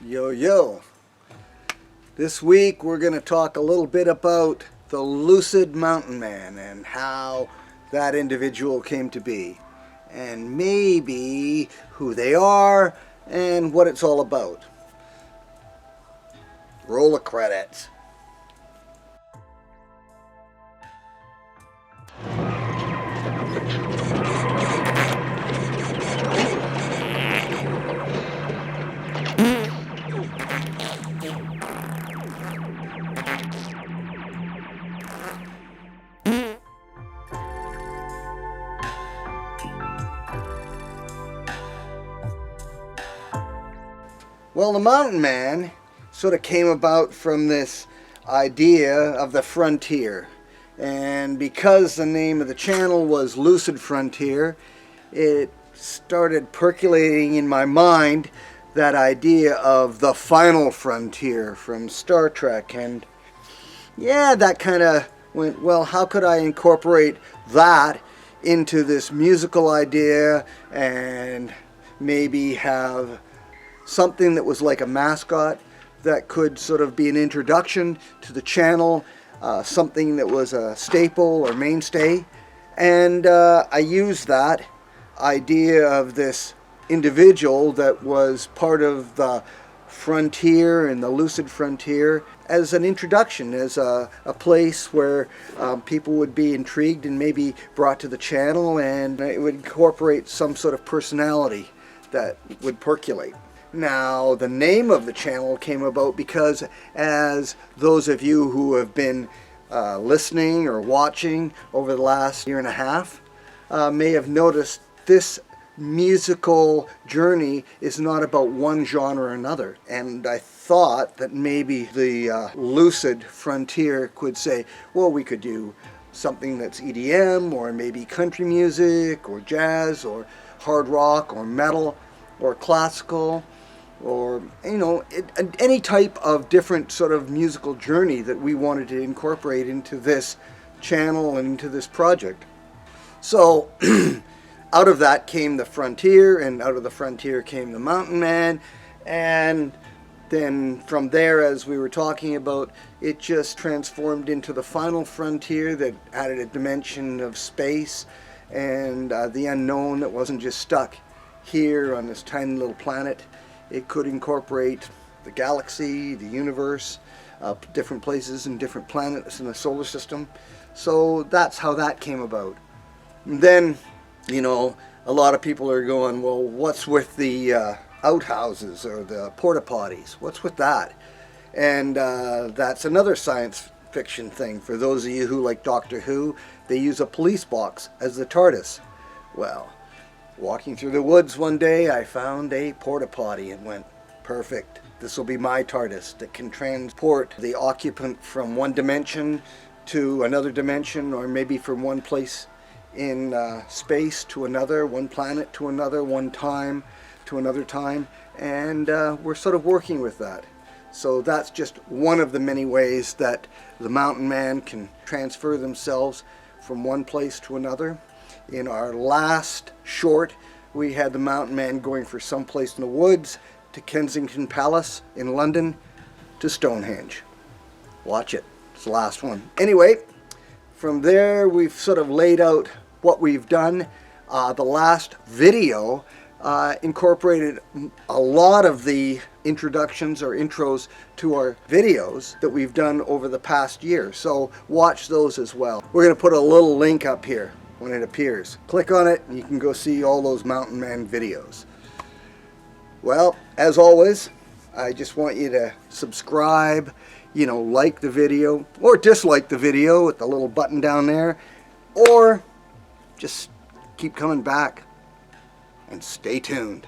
Yo, yo. This week we're going to talk a little bit about the Lucid Mountain Man and how that individual came to be. And maybe who they are and what it's all about. Roll the credits. Well, the Mountain Man sort of came about from this idea of the frontier. And because the name of the channel was Lucid Frontier, it started percolating in my mind that idea of the final frontier from Star Trek. And yeah, that kind of went, well, how could I incorporate that into this musical idea and maybe have something that was like a mascot that could sort of be an introduction to the channel, something that was a staple or mainstay. And I used that idea of this individual that was part of the frontier and the Lucid Frontier as an introduction, as a place where people would be intrigued and maybe brought to the channel, and it would incorporate some sort of personality that would percolate. Now, the name of the channel came about because, as those of you who have been listening or watching over the last year and a half may have noticed, this musical journey is not about one genre or another. And I thought that maybe the Lucid Frontier could say, well, we could do something that's EDM, or maybe country music, or jazz, or hard rock, or metal, or classical, or any type of different sort of musical journey that we wanted to incorporate into this channel and into this project. So out of that came the frontier, and out of the frontier came the Mountain Man, and then from there, as we were talking about, it just transformed into the final frontier that added a dimension of space and the unknown that wasn't just stuck here on this tiny little planet. It could incorporate the galaxy, the universe, different places and different planets in the solar system. So that's how that came about. And then, a lot of people are going, well, what's with the outhouses or the port-a-potties? What's with that? And that's another science fiction thing. For those of you who like Doctor Who, they use a police box as the TARDIS. Well, walking through the woods one day, I found a port-a-potty and went, perfect. This will be my TARDIS that can transport the occupant from one dimension to another dimension, or maybe from one place in space to another, one planet to another, one time to another time. And we're sort of working with that. So that's just one of the many ways that the Mountain Man can transfer themselves from one place to another. In our last short, we had the Mountain Man going for someplace in the woods, to Kensington Palace in London, to Stonehenge. Watch it. It's the last one. Anyway, from there we've sort of laid out what we've done. The last video incorporated a lot of the introductions or intros to our videos that we've done over the past year. So watch those as well. We're going to put a little link up here when it appears. Click on it and you can go see all those Mountain Man videos. Well, as always, I just want you to subscribe, like the video, or dislike the video with the little button down there, or just keep coming back and stay tuned.